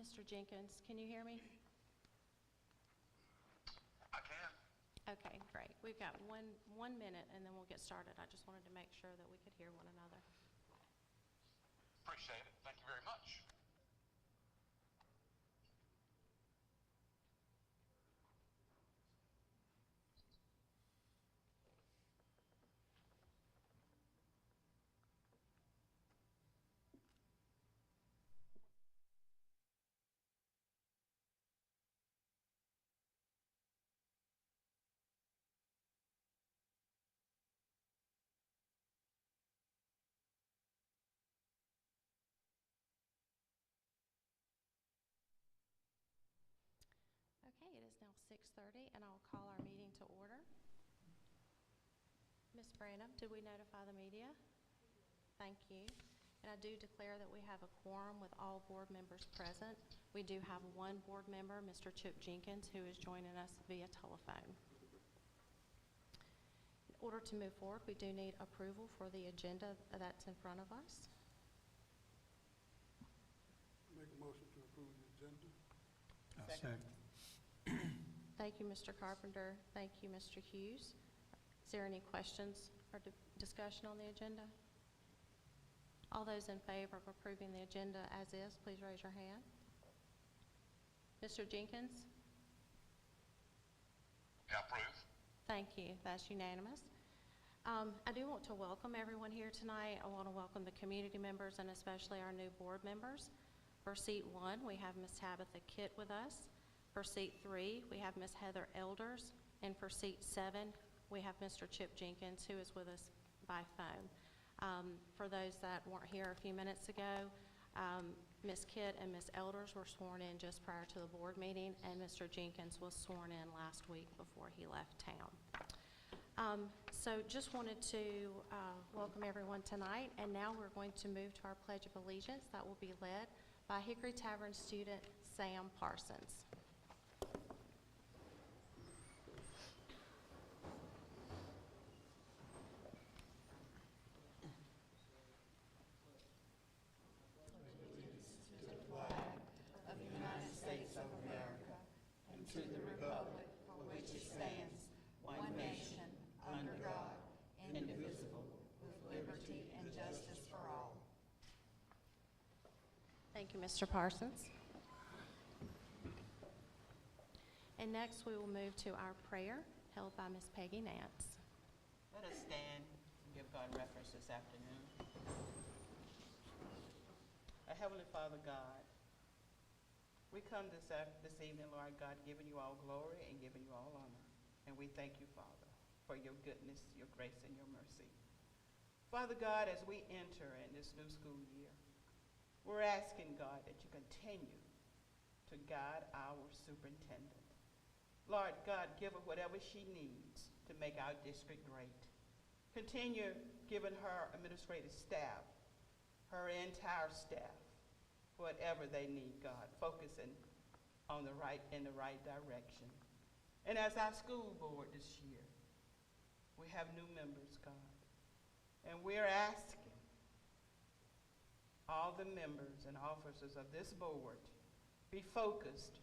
Mr. Jenkins, can you hear me? I can. Okay, great. We've got one minute, and then we'll get started. I just wanted to make sure that we could hear one another. Appreciate it. Thank you very much. Okay, it is now 6:30, and I'll call our meeting to order. Ms. Branham, did we notify the media? Thank you. And I do declare that we have a quorum with all board members present. We do have one board member, Mr. Chip Jenkins, who is joining us via telephone. In order to move forward, we do need approval for the agenda that's in front of us. Make a motion to approve the agenda. I'll second. Thank you, Mr. Carpenter. Thank you, Mr. Hughes. Is there any questions or discussion on the agenda? All those in favor of approving the agenda as is, please raise your hand. Mr. Jenkins? Yeah, approve. Thank you. That's unanimous. I do want to welcome everyone here tonight. I want to welcome the community members and especially our new board members. For seat 1, we have Ms. Tabitha Kitt with us. For seat 3, we have Ms. Heather Elders. And for seat 7, we have Mr. Chip Jenkins, who is with us by phone. For those that weren't here a few minutes ago, Ms. Kitt and Ms. Elders were sworn in just prior to the board meeting, and Mr. Jenkins was sworn in last week before he left town. So just wanted to welcome everyone tonight, and now we're going to move to our Pledge of Allegiance that will be led by Hickory Tavern student Sam Parsons. States of America, and to the republic for which it stands, one nation, under God, indivisible, with liberty and justice for all. Thank you, Mr. Parsons. And next, we will move to our prayer held by Ms. Peggy Nance. Let us stand and give God reference this afternoon. Our Heavenly Father God, we come this evening, Lord God, giving you all glory and giving you all honor. And we thank you, Father, for your goodness, your grace, and your mercy. Father God, as we enter in this new school year, we're asking, God, that you continue to guide our superintendent. Lord God, give her whatever she needs to make our district great. Continue giving her administrative staff, her entire staff, whatever they need, God, focusing on in the right direction. And as our school board this year, we have new members, God, and we're asking all the members and officers of this board be focused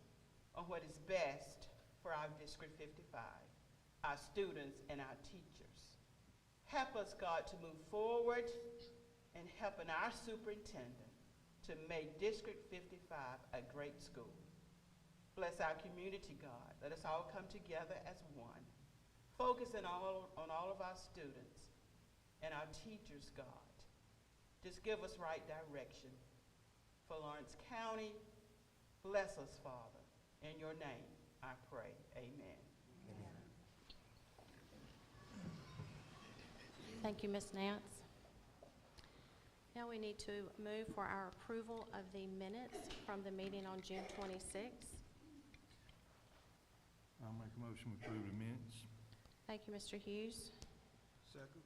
on what is best for our District 55, our students and our teachers. Help us, God, to move forward and helping our superintendent to make District 55 a great school. Bless our community, God. Let us all come together as one, focusing on all of our students and our teachers, God. Just give us right direction for Lawrence County. Bless us, Father. In your name, I pray. Amen. Amen. Thank you, Ms. Nance. Now we need to move for our approval of the minutes from the meeting on June 26th. I'll make a motion to approve the minutes. Thank you, Mr. Hughes. Second.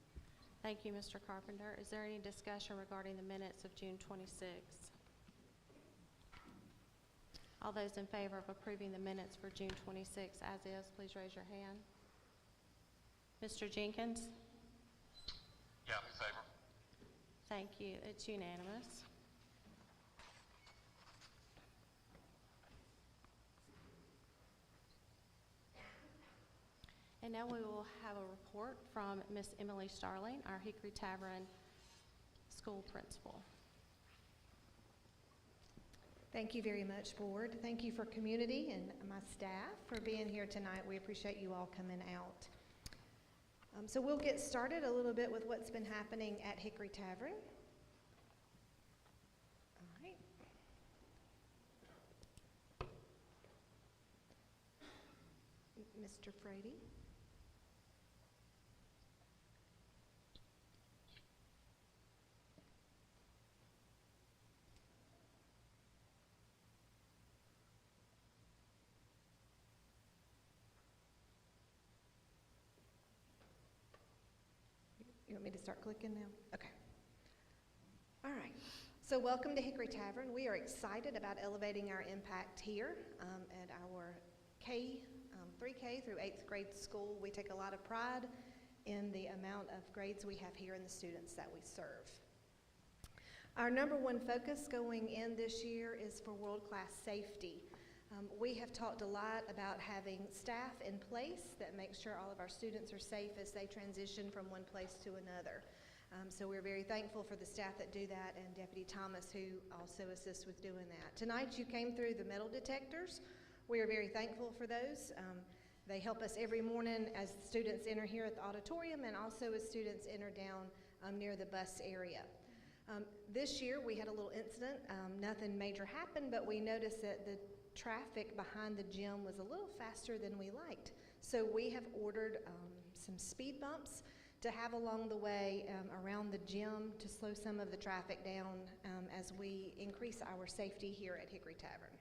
Thank you, Mr. Carpenter. Is there any discussion regarding the minutes of June 26th? All those in favor of approving the minutes for June 26th as is, please raise your hand. Mr. Jenkins? Yeah, I'm in favor. Thank you. It's unanimous. And now we will have a report from Miss Emily Starling, our Hickory Tavern School Principal. Thank you very much, Board. Thank you for community and my staff for being here tonight. We appreciate you all coming out. So we'll get started a little bit with what's been happening at Hickory Tavern. All right. Mr. Frady. You want me to start clicking now? Okay. All right. So welcome to Hickory Tavern. We are excited about elevating our impact here at our 3K through 8th grade school. We take a lot of pride in the amount of grades we have here and the students that we serve. Our number one focus going in this year is for world-class safety. We have talked a lot about having staff in place that make sure all of our students are safe as they transition from one place to another. So we're very thankful for the staff that do that and Deputy Thomas, who also assists with doing that. Tonight you came through the metal detectors. We are very thankful for those. They help us every morning as students enter here at the auditorium and also as students enter down near the bus area. This year we had a little incident. Nothing major happened, but we noticed that the traffic behind the gym was a little faster than we liked. So we have ordered some speed bumps to have along the way around the gym to slow some of the traffic down as we increase our safety here at Hickory Tavern.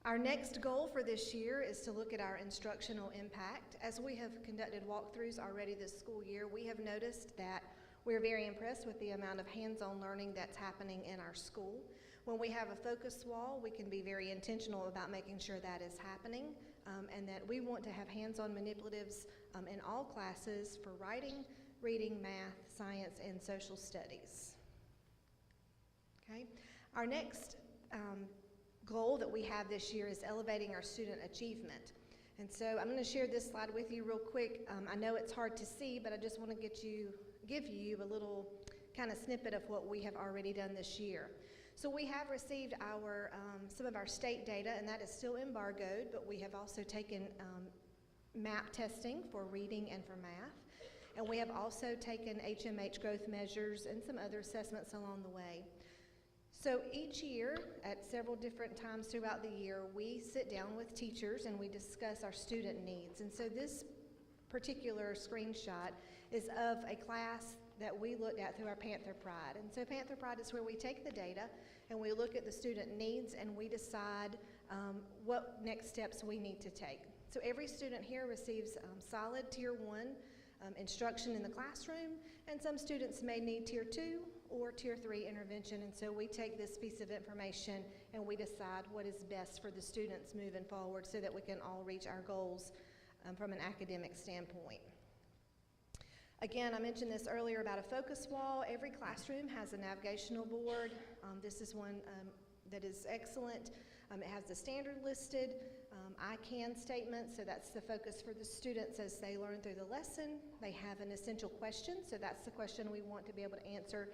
Our next goal for this year is to look at our instructional impact. As we have conducted walkthroughs already this school year, we have noticed that we're very impressed with the amount of hands-on learning that's happening in our school. When we have a focus wall, we can be very intentional about making sure that is happening and that we want to have hands-on manipulatives in all classes for writing, reading, math, science, and social studies. Okay. Our next goal that we have this year is elevating our student achievement. And so I'm going to share this slide with you real quick. I know it's hard to see, but I just want to give you a little kind of snippet of what we have already done this year. So we have received some of our state data, and that is still embargoed, but we have also taken MAP testing for reading and for math. And we have also taken HMH growth measures and some other assessments along the way. So each year, at several different times throughout the year, we sit down with teachers and we discuss our student needs. And so this particular screenshot is of a class that we looked at through our Panther Pride. And so Panther Pride is where we take the data and we look at the student needs and we decide what next steps we need to take. So every student here receives solid Tier 1 instruction in the classroom, and some students may need Tier 2 or Tier 3 intervention. And so we take this piece of information and we decide what is best for the students moving forward so that we can all reach our goals from an academic standpoint. Again, I mentioned this earlier about a focus wall. Every classroom has a navigational board. This is one that is excellent. It has the standard listed, I can statement, so that's the focus for the students as they learn through the lesson. They have an essential question, so that's the question we want to be able to answer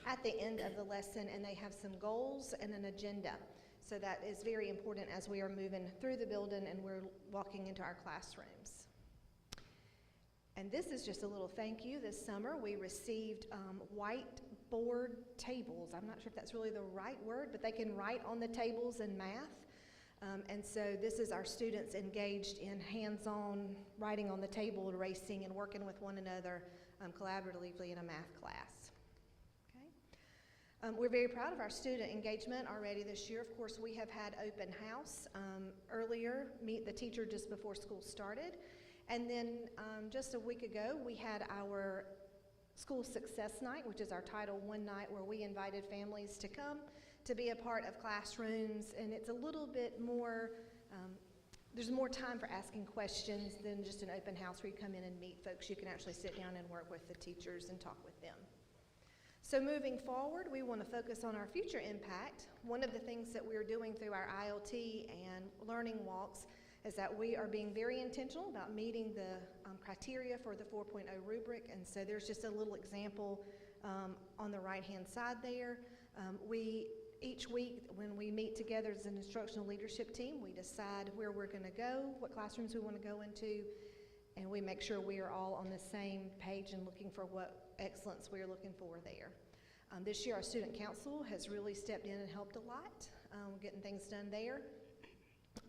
at the end of the lesson, and they have some goals and an agenda. So that is very important as we are moving through the building and we're walking into our classrooms. And this is just a little thank you. This summer we received whiteboard tables. I'm not sure if that's really the right word, but they can write on the tables in math. And so this is our students engaged in hands-on writing on the table, erasing and working with one another collaboratively in a math class. Okay. We're very proud of our student engagement already this year. Of course, we have had open house earlier, meet the teacher just before school started. And then just a week ago, we had our School Success Night, which is our Title I night, where we invited families to come to be a part of classrooms. And it's a little bit more, there's more time for asking questions than just an open house where you come in and meet folks. You can actually sit down and work with the teachers and talk with them. So moving forward, we want to focus on our future impact. One of the things that we're doing through our ILT and learning walks is that we are being very intentional about meeting the criteria for the 4.0 rubric, and so there's just a little example on the right-hand side there. Each week when we meet together as an instructional leadership team, we decide where we're going to go, what classrooms we want to go into, and we make sure we are all on the same page and looking for what excellence we are looking for there. This year our student council has really stepped in and helped a lot, getting things done there.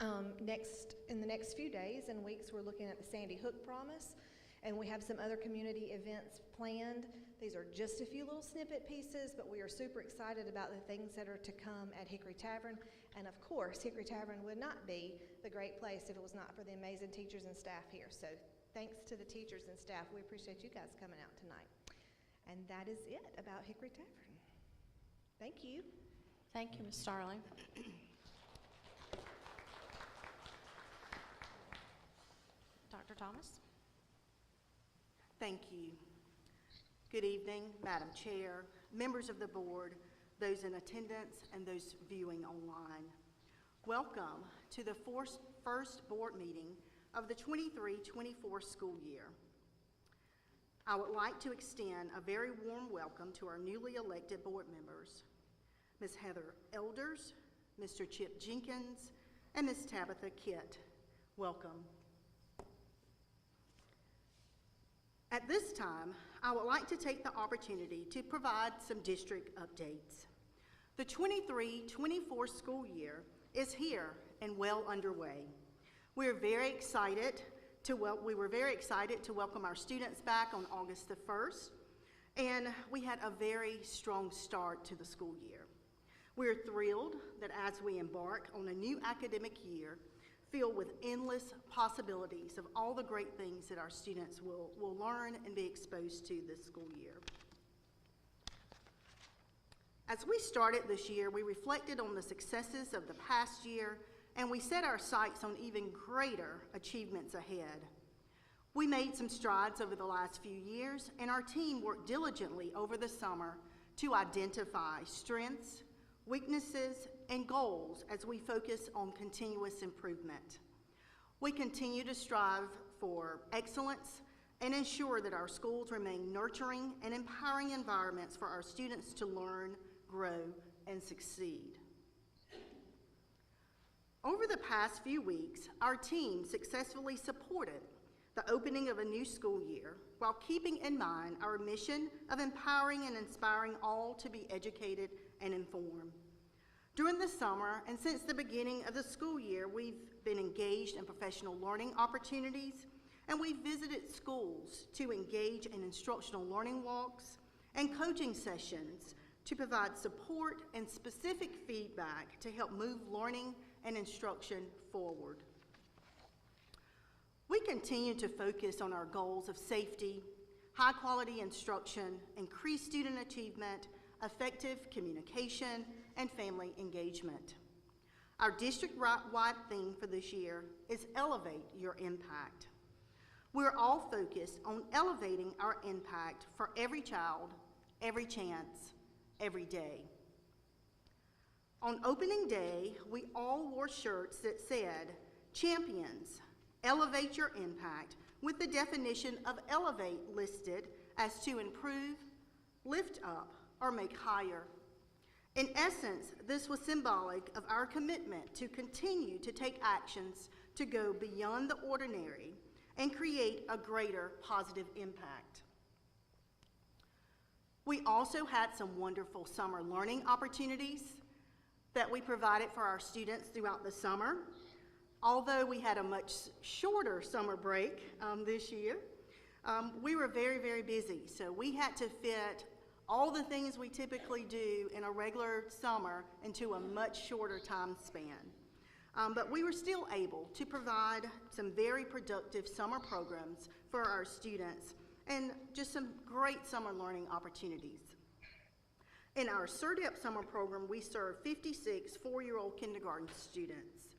In the next few days and weeks, we're looking at the Sandy Hook Promise, and we have some other community events planned. These are just a few little snippet pieces, but we are super excited about the things that are to come at Hickory Tavern. And of course, Hickory Tavern would not be the great place if it was not for the amazing teachers and staff here. So thanks to the teachers and staff. We appreciate you guys coming out tonight. And that is it about Hickory Tavern. Thank you. Thank you, Ms. Starling. Dr. Thomas? Thank you. Good evening, Madam Chair, members of the board, those in attendance, and those viewing online. Welcome to the first board meeting of the 23-24 school year. I would like to extend a very warm welcome to our newly elected board members, Ms. Heather Elders, Mr. Chip Jenkins, and Ms. Tabitha Kitt. Welcome. At this time, I would like to take the opportunity to provide some district updates. The 23-24 school year is here and well underway. We were very excited to welcome our students back on August the 1st, and we had a very strong start to the school year. We're thrilled that as we embark on a new academic year, filled with endless possibilities of all the great things that our students will learn and be exposed to this school year. As we started this year, we reflected on the successes of the past year, and we set our sights on even greater achievements ahead. We made some strides over the last few years, and our team worked diligently over the summer to identify strengths, weaknesses, and goals as we focus on continuous improvement. We continue to strive for excellence and ensure that our schools remain nurturing and empowering environments for our students to learn, grow, and succeed. Over the past few weeks, our team successfully supported the opening of a new school year while keeping in mind our mission of empowering and inspiring all to be educated and informed. During the summer and since the beginning of the school year, we've been engaged in professional learning opportunities, and we've visited schools to engage in instructional learning walks and coaching sessions to provide support and specific feedback to help move learning and instruction forward. We continue to focus on our goals of safety, high-quality instruction, increased student achievement, effective communication, and family engagement. Our district-wide theme for this year is Elevate Your Impact. We're all focused on elevating our impact for every child, every chance, every day. On opening day, we all wore shirts that said, "Champions, elevate your impact," with the definition of elevate listed as to improve, lift up, or make higher. In essence, this was symbolic of our commitment to continue to take actions to go beyond the ordinary and create a greater positive impact. We also had some wonderful summer learning opportunities that we provided for our students throughout the summer. Although we had a much shorter summer break this year, we were very, very busy. So we had to fit all the things we typically do in a regular summer into a much shorter time span. But we were still able to provide some very productive summer programs for our students and just some great summer learning opportunities. In our CERDEP summer program, we serve 56 four-year-old kindergarten students.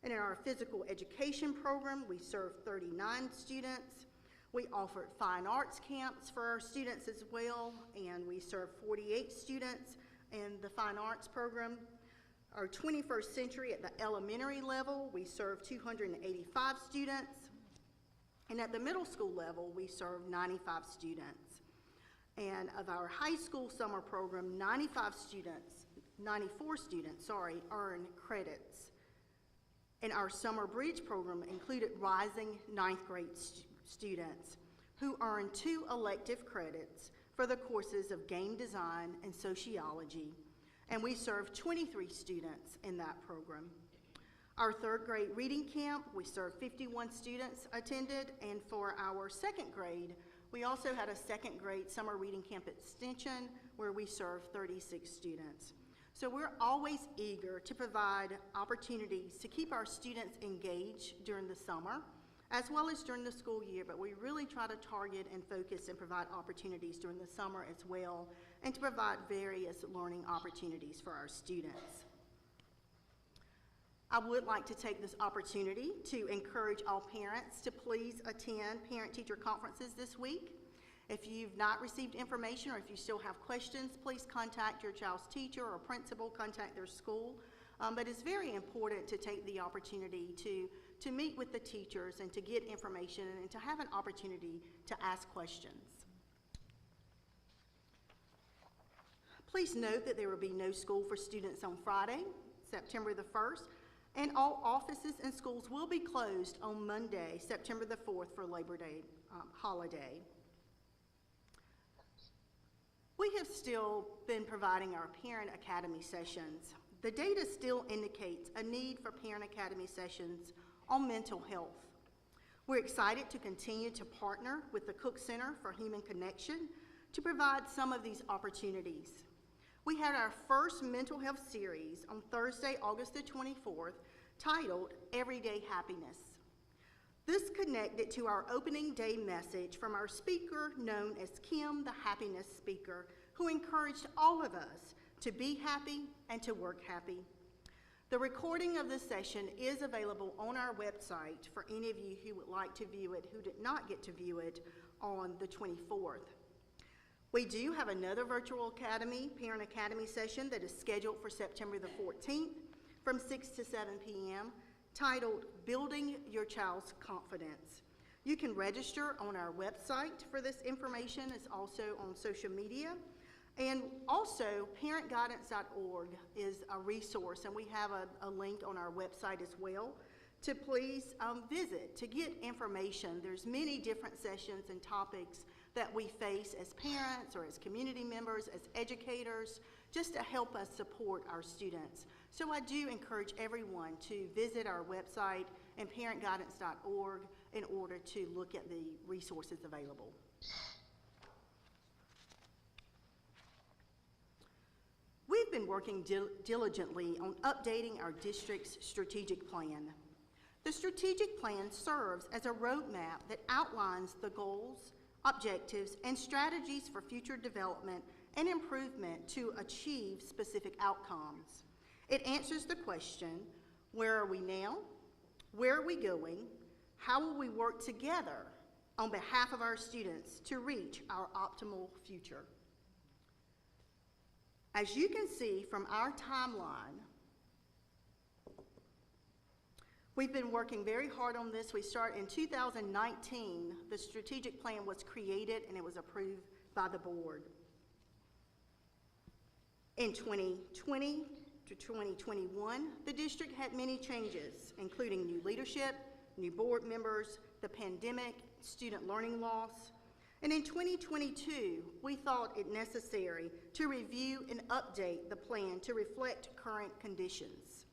And in our physical education program, we serve 39 students. We offered fine arts camps for our students as well, and we serve 48 students in the fine arts program. our 21st century at the elementary level, we serve 285 students. And at the middle school level, we serve 95 students. And of our high school summer program, 94 students, earn credits. And our summer bridge program included rising ninth grade students who earn 2 elective credits for the courses of game design and sociology. And we serve 23 students in that program. Our third grade reading camp, we served 51 students attended, and for our second grade, we also had a second grade summer reading camp extension where we served 36 students. So we're always eager to provide opportunities to keep our students engaged during the summer, as well as during the school year, but we really try to target and focus and provide opportunities during the summer as well, and to provide various learning opportunities for our students. I would like to take this opportunity to encourage all parents to please attend parent-teacher conferences this week. If you've not received information or if you still have questions, please contact your child's teacher or principal, contact their school. But it's very important to take the opportunity to meet with the teachers and to get information and to have an opportunity to ask questions. Please note that there will be no school for students on Friday, September the 1st, and all offices and schools will be closed on Monday, September the 4th for Labor Day holiday. We have still been providing our Parent Academy sessions. The data still indicates a need for Parent Academy sessions on mental health. We're excited to continue to partner with the Cook Center for Human Connection to provide some of these opportunities. We had our first mental health series on Thursday, August the 24th, titled Everyday Happiness. This connected to our opening day message from our speaker known as Kim, the Happiness Speaker, who encouraged all of us to be happy and to work happy. The recording of this session is available on our website for any of you who would like to view it, who did not get to view it on the 24th. We do have another virtual Parent Academy session that is scheduled for September the 14th from 6 to 7 p.m. titled Building Your Child's Confidence. You can register on our website for this information. It's also on social media. And also, parentguidance.org is a resource, and we have a link on our website as well to please visit to get information. There's many different sessions and topics that we face as parents or as community members, as educators, just to help us support our students. So I do encourage everyone to visit our website and parentguidance.org in order to look at the resources available. We've been working diligently on updating our district's strategic plan. The strategic plan serves as a roadmap that outlines the goals, objectives, and strategies for future development and improvement to achieve specific outcomes. It answers the question, where are we now? Where are we going? How will we work together on behalf of our students to reach our optimal future? As you can see from our timeline, we've been working very hard on this. We started in 2019. The strategic plan was created and it was approved by the board. In 2020 to 2021, the district had many changes, including new leadership, new board members, the pandemic, student learning loss. And in 2022, we thought it necessary to review and update the plan to reflect current conditions.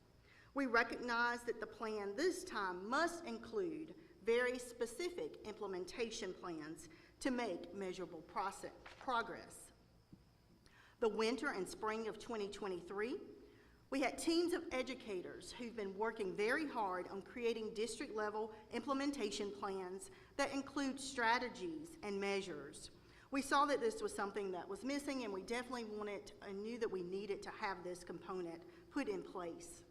We recognize that the plan this time must include very specific implementation plans to make measurable progress. The winter and spring of 2023, we had teams of educators who've been working very hard on creating district-level implementation plans that include strategies and measures. We saw that this was something that was missing, and we definitely knew that we needed to have this component put in place.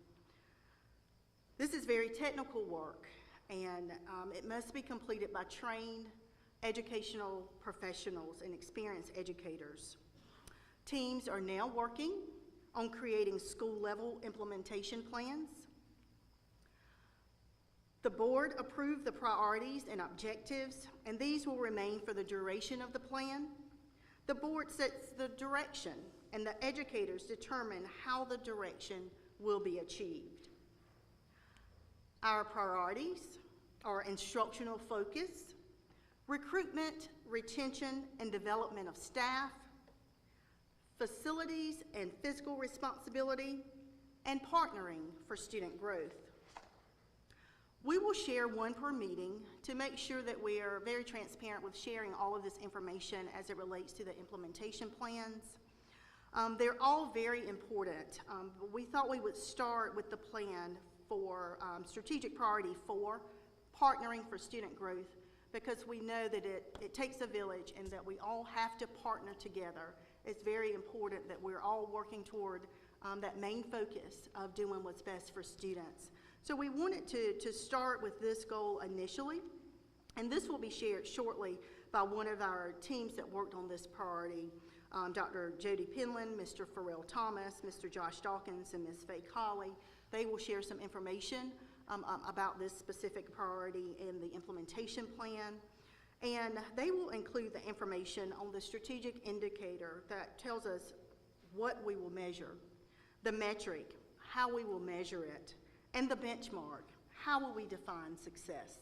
This is very technical work, and it must be completed by trained educational professionals and experienced educators. Teams are now working on creating school-level implementation plans. The board approved the priorities and objectives, and these will remain for the duration of the plan. The board sets the direction, and the educators determine how the direction will be achieved. Our priorities are instructional focus, recruitment, retention, and development of staff, facilities and fiscal responsibility, and partnering for student growth. We will share one per meeting to make sure that we are very transparent with sharing all of this information as it relates to the implementation plans. They're all very important. But we thought we would start with the plan for strategic priority 4, partnering for student growth, because we know that it takes a village and that we all have to partner together. It's very important that we're all working toward that main focus of doing what's best for students. So we wanted to start with this goal initially, and this will be shared shortly by one of our teams that worked on this priority, Dr. Jody Penland, Mr. Pharrell Thomas, Mr. Josh Dawkins, and Ms. Faye Colley. They will share some information about this specific priority in the implementation plan, and they will include the information on the strategic indicator that tells us what we will measure, the metric, how we will measure it, and the benchmark, how will we define success.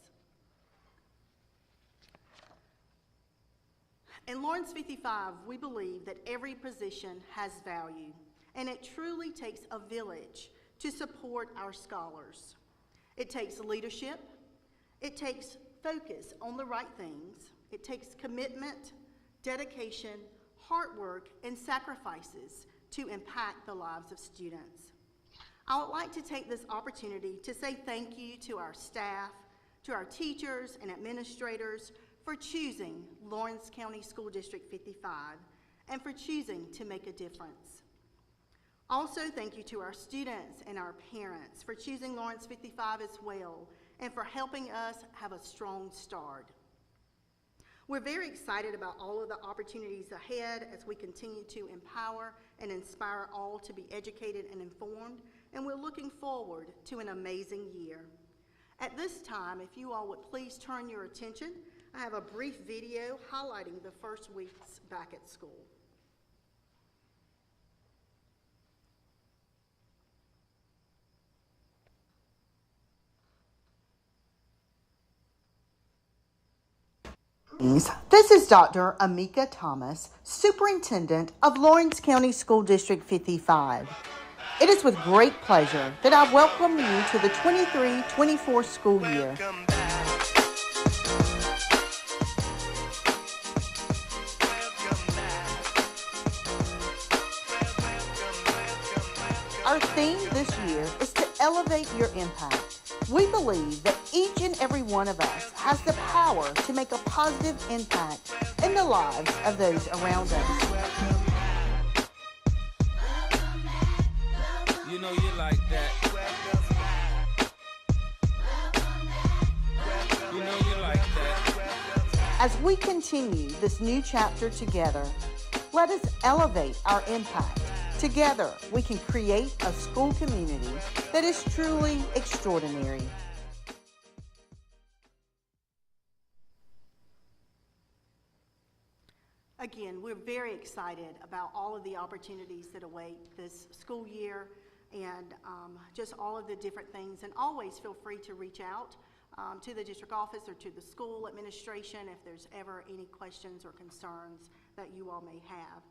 In Lawrence 55, we believe that every position has value, and it truly takes a village to support our scholars. It takes leadership, it takes focus on the right things, it takes commitment, dedication, hard work, and sacrifices to impact the lives of students. I would like to take this opportunity to say thank you to our staff, to our teachers and administrators for choosing Lawrence County School District 55 and for choosing to make a difference. Also, thank you to our students and our parents for choosing Lawrence 55 as well and for helping us have a strong start. We're very excited about all of the opportunities ahead as we continue to empower and inspire all to be educated and informed, and we're looking forward to an amazing year. At this time, if you all would please turn your attention, I have a brief video highlighting the first weeks back at school. This is Dr. Amika Thomas, Superintendent of Lawrence County School District 55. It is with great pleasure that I welcome you to the 23-24 school year. Our theme this year is to elevate your impact. We believe that each and every one of us has the power to make a positive impact in the lives of those around us. You know you like that. You know you like that. As we continue this new chapter together, let us elevate our impact. Together, we can create a school community that is truly extraordinary. Again, we're very excited about all of the opportunities that await this school year and just all of the different things. And always feel free to reach out to the district office or to the school administration if there's ever any questions or concerns that you all may have.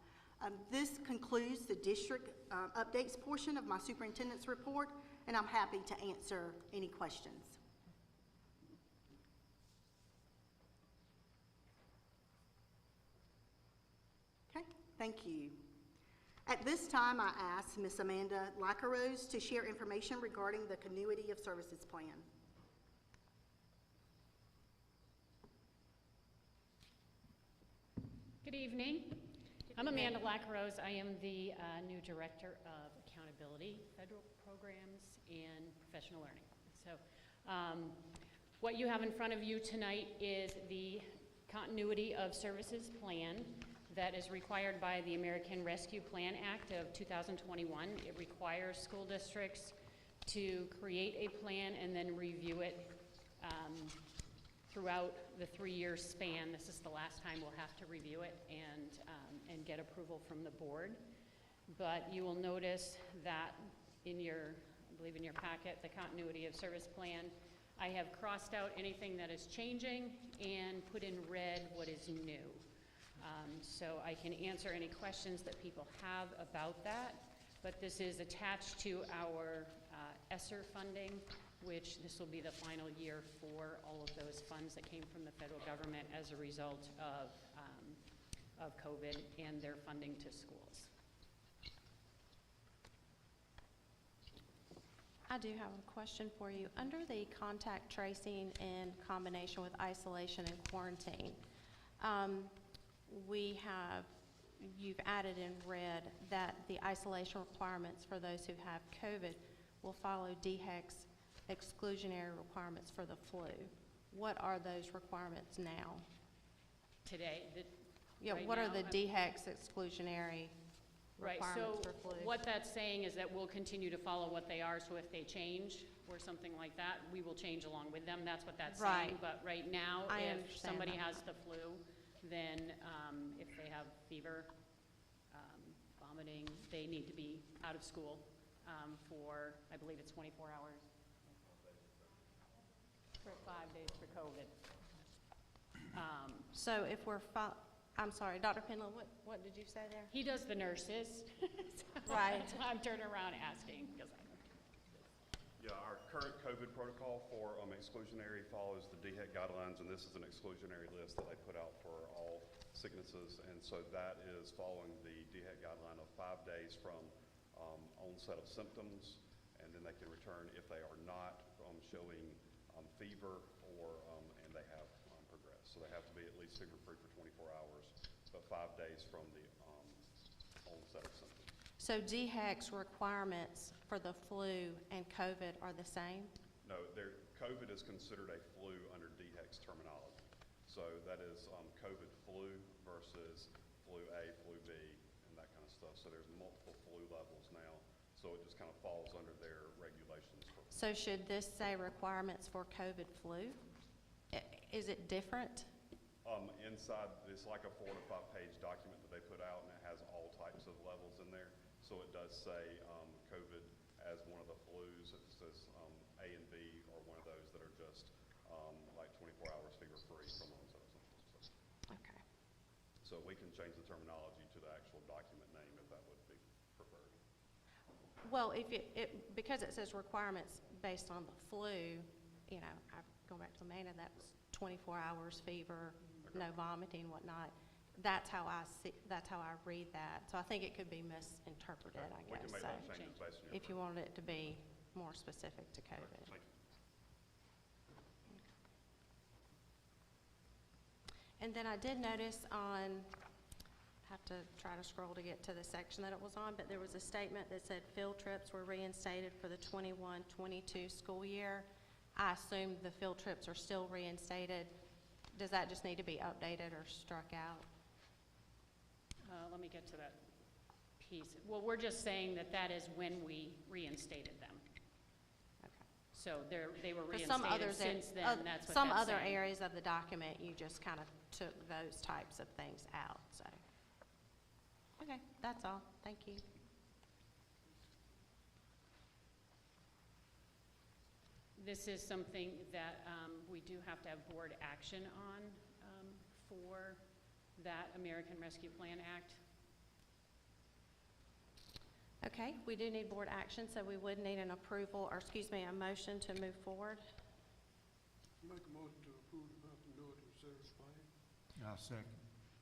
This concludes the district updates portion of my superintendent's report, and I'm happy to answer any questions. Okay, thank you. At this time, I ask Ms. Amanda Lacarose to share information regarding the Continuity of Services Plan. Good evening. I'm Amanda Lacarose. I am the new Director of Accountability, Federal Programs, and Professional Learning. So what you have in front of you tonight is the Continuity of Services Plan. that is required by the American Rescue Plan Act of 2021. It requires school districts to create a plan and then review it throughout the 3-year span. This is the last time we'll have to review it and get approval from the board. But you will notice that in your, I believe in your packet, the continuity of service plan, I have crossed out anything that is changing and put in red what is new. So I can answer any questions that people have about that, but this is attached to our ESSER funding, which this will be the final year for all of those funds that came from the federal government as a result of COVID and their funding to schools. I do have a question for you. Under the contact tracing in combination with isolation and quarantine, you've added in red that the isolation requirements for those who have COVID will follow DHEC's exclusionary requirements for the flu. What are those requirements now? Today, Yeah, right what are now, the DHEC's exclusionary right, requirements so for flu? what that's saying is that we'll continue to follow what they are, so if they change or something like that, we will change along with them. That's what that's saying. Right. But right now, I if understand somebody that. has the flu, then if they have fever, vomiting, they need to be out of school for, I believe it's 24 hours. For 5 days for COVID. So if we're, I'm sorry, Dr. Penland, what did you say there? He does the nurses. Right. That's why I'm turning around asking, because Yeah, our current COVID protocol for exclusionary follows the DHEC guidelines, and this is an exclusionary list that they put out for all sicknesses. And so that is following the DHEC guideline of 5 days from onset of symptoms, and then they can return if they are not showing fever or and they have progressed. So they have to be at least fever-free for 24 hours, but 5 days from the onset of symptoms. So DHEC's requirements for the flu and COVID are the same? No, COVID is considered a flu under DHEC's terminology. So that is COVID flu versus flu A, flu B, and that kind of stuff. So there's multiple flu levels now. So it just kind of falls under their regulations. So should this say requirements for COVID flu? Is it different? Inside, it's like a 4 to 5 page document that they put out, and it has all types of levels in there. So it does say COVID as one of the flus. It says A and B or one of those that are just like 24 hours fever-free from onset of symptoms. Okay. So we can change the terminology to the actual document name if that would be preferred. Well, if because it says requirements based on the flu, you know, going back to Amanda, that was 24 hours fever, no vomiting, whatnot. That's how I see. That's how I read that. So I think it could be misinterpreted. I We guess. can make So those changes based on your if you wanted it to be more specific to COVID. Thank you. And then I did notice on, have to try to scroll to get to the section that it was on, but there was a statement that said field trips were reinstated for the 21-22 school year. I assume the field trips are still reinstated. Does that just need to be updated or struck out? let me get to that piece. Well, we're just saying that that is when we reinstated them. Okay. So they were For some reinstated others, since then, that's what some that's other saying. areas of the document, you just kind of took those types of things out, so. Okay, that's all. Thank you. This is something that we do have to have board action on for that American Rescue Plan Act. Okay, we do need board action, so we would need an approval, or excuse me, a motion to move forward. Make a motion to approve the continuity of service plan. I'll second.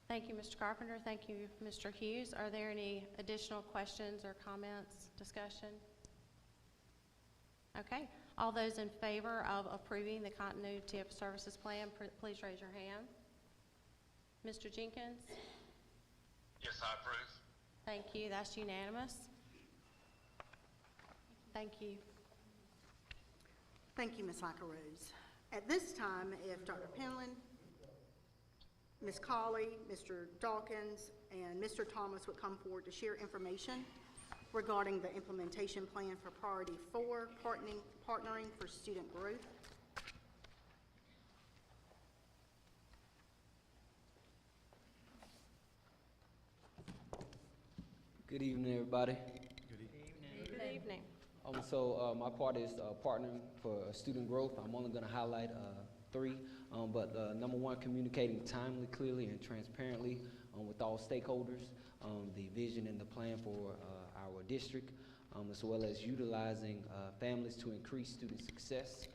Thank you, Mr. Carpenter. Thank you, Mr. Hughes. Are there any additional questions or comments, discussion? Okay, all those in favor of approving the continuity of services plan, please raise your hand. Mr. Jenkins? Yes, I approve. Thank you, that's unanimous. Thank you. Thank you, Ms. Lackarose. At this time, if Dr. Penland, Ms. Colley, Mr. Dawkins, and Mr. Thomas would come forward to share information regarding the implementation plan for Priority 4, Partnering for Student Growth. Good evening, everybody. Good evening. My part is partnering for student growth. I'm only going to highlight three, but number one, communicating timely, clearly, and transparently with all stakeholders, the vision and the plan for our district, as well as utilizing families to increase student success,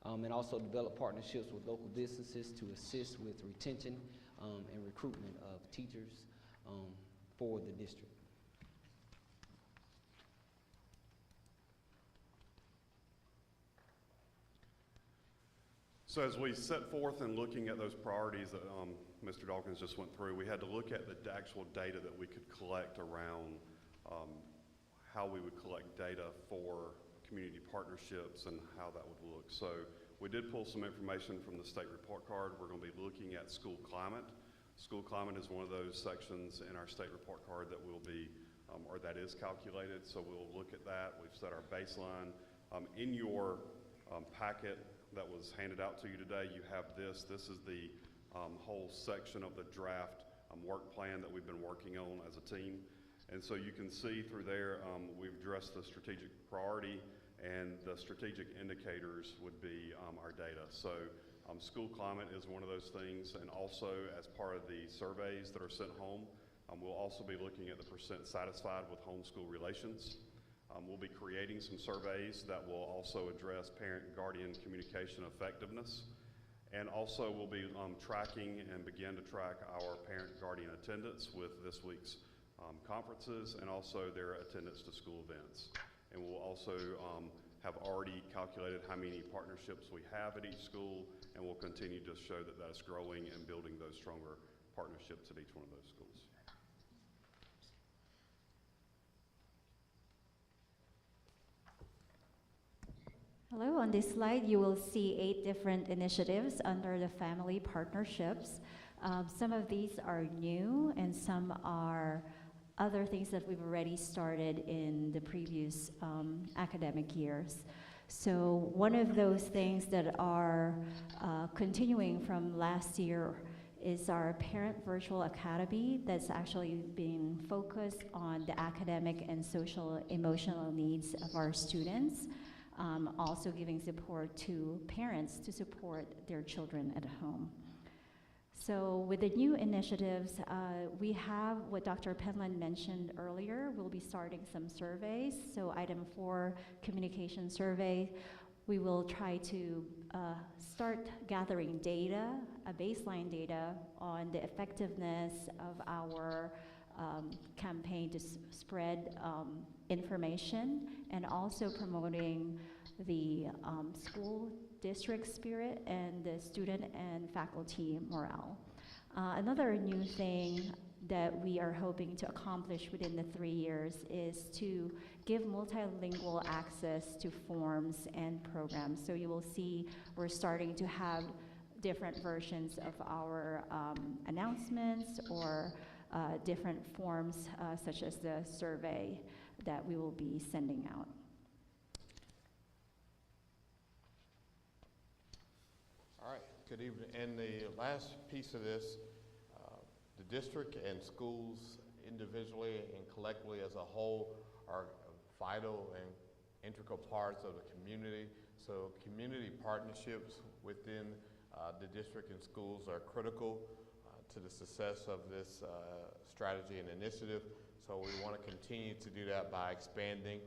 and also develop partnerships with local businesses to assist with retention and recruitment of teachers for the district. So as we set forth in looking at those priorities that Mr. Dawkins just went through, we had to look at the actual data that we could collect around how we would collect data for community partnerships and how that would look. So we did pull some information from the state report card. We're going to be looking at school climate. School climate is one of those sections in our state report card that will be, or that is calculated. So we'll look at that. We've set our baseline. In your packet that was handed out to you today, you have this. This is the whole section of the draft work plan that we've been working on as a team. And so you can see through there, we've addressed the strategic priority, and the strategic indicators would be our data. So school climate is one of those things, and also as part of the surveys that are sent home, we'll also be looking at the percent satisfied with homeschool relations. We'll be creating some surveys that will also address parent-guardian communication effectiveness. And also we'll be tracking and begin to track our parent-guardian attendance with this week's conferences, and also their attendance to school events. And we'll also have already calculated how many partnerships we have at each school, and we'll continue to show that that's growing and building those stronger partnerships at each one of those schools. Hello, on this slide you will see 8 different initiatives under the family partnerships. Some of these are new and some are other things that we've already started in the previous academic years. So one of those things that are continuing from last year is our Parent Virtual Academy that's actually being focused on the academic and social emotional needs of our students. Also giving support to parents to support their children at home. So with the new initiatives, we have what Dr. Penland mentioned earlier. We'll be starting some surveys. So item 4, communication survey. We will try to start gathering data, baseline data on the effectiveness of our campaign to spread information, and also promoting the school district spirit and the student and faculty morale. Another new thing that we are hoping to accomplish within the 3 years is to give multilingual access to forms and programs. So you will see we're starting to have different versions of our announcements or different forms such as the survey that we will be sending out. All right, good evening. And the last piece of this, the district and schools individually and collectively as a whole are vital and integral parts of the community. So community partnerships within the district and schools are critical to the success of this strategy and initiative. So we want to continue to do that by expanding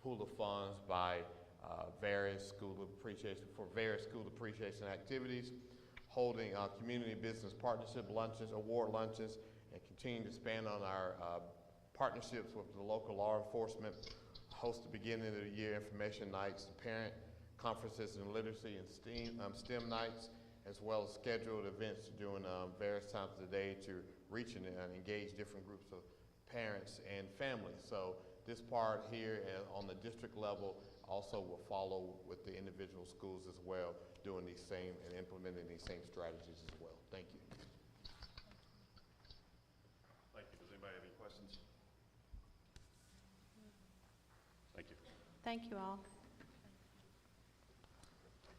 pool of funds by various school appreciation activities, holding community business partnership lunches, award lunches, and continuing to expand on our partnerships with the local law enforcement, host the beginning of the year information nights, parent conferences in literacy and STEM nights, as well as scheduled events during various times of the day to reach and engage different groups of parents and families. So this part here on the district level also will follow with the individual schools as well, doing these same and implementing these same strategies as well. Thank you. Thank you all.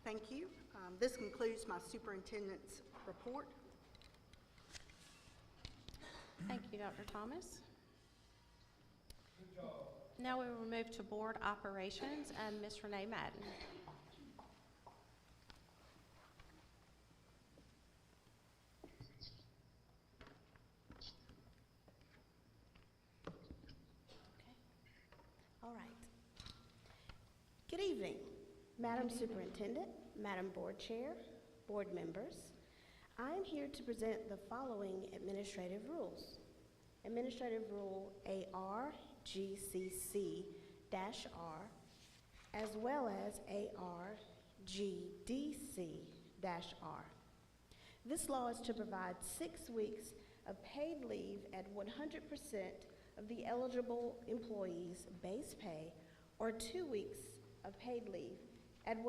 Thank you. This concludes my superintendent's report. Thank you, Dr. Thomas. Now we will move to board operations and Ms. Renee Madden. All right. Good evening, Madam Superintendent, Madam Board Chair, board members. I am here to present the following administrative rules. Administrative Rule AR-GCC-R, as well as AR-GDC-R. This law is to provide 6 weeks of paid leave at 100% of the eligible employee's base pay, or 2 weeks of paid leave at 100%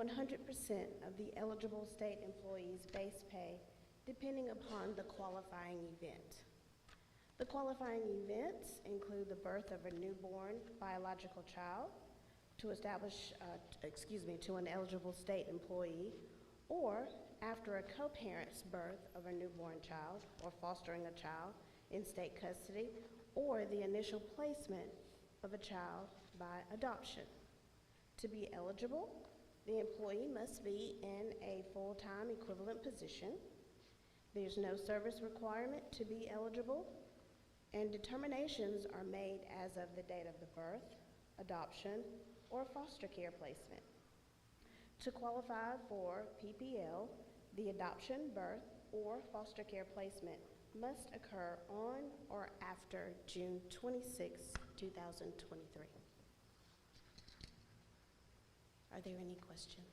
of the eligible state employee's base pay, depending upon the qualifying event. The qualifying events include the birth of a newborn biological child to to an eligible state employee, or after a co-parent's birth of a newborn child or fostering a child in state custody, or the initial placement of a child by adoption. To be eligible, the employee must be in a full-time equivalent position. There's no service requirement to be eligible, and determinations are made as of the date of the birth, adoption, or foster care placement. To qualify for PPL, the adoption, birth, or foster care placement must occur on or after June 26, 2023. Are there any questions?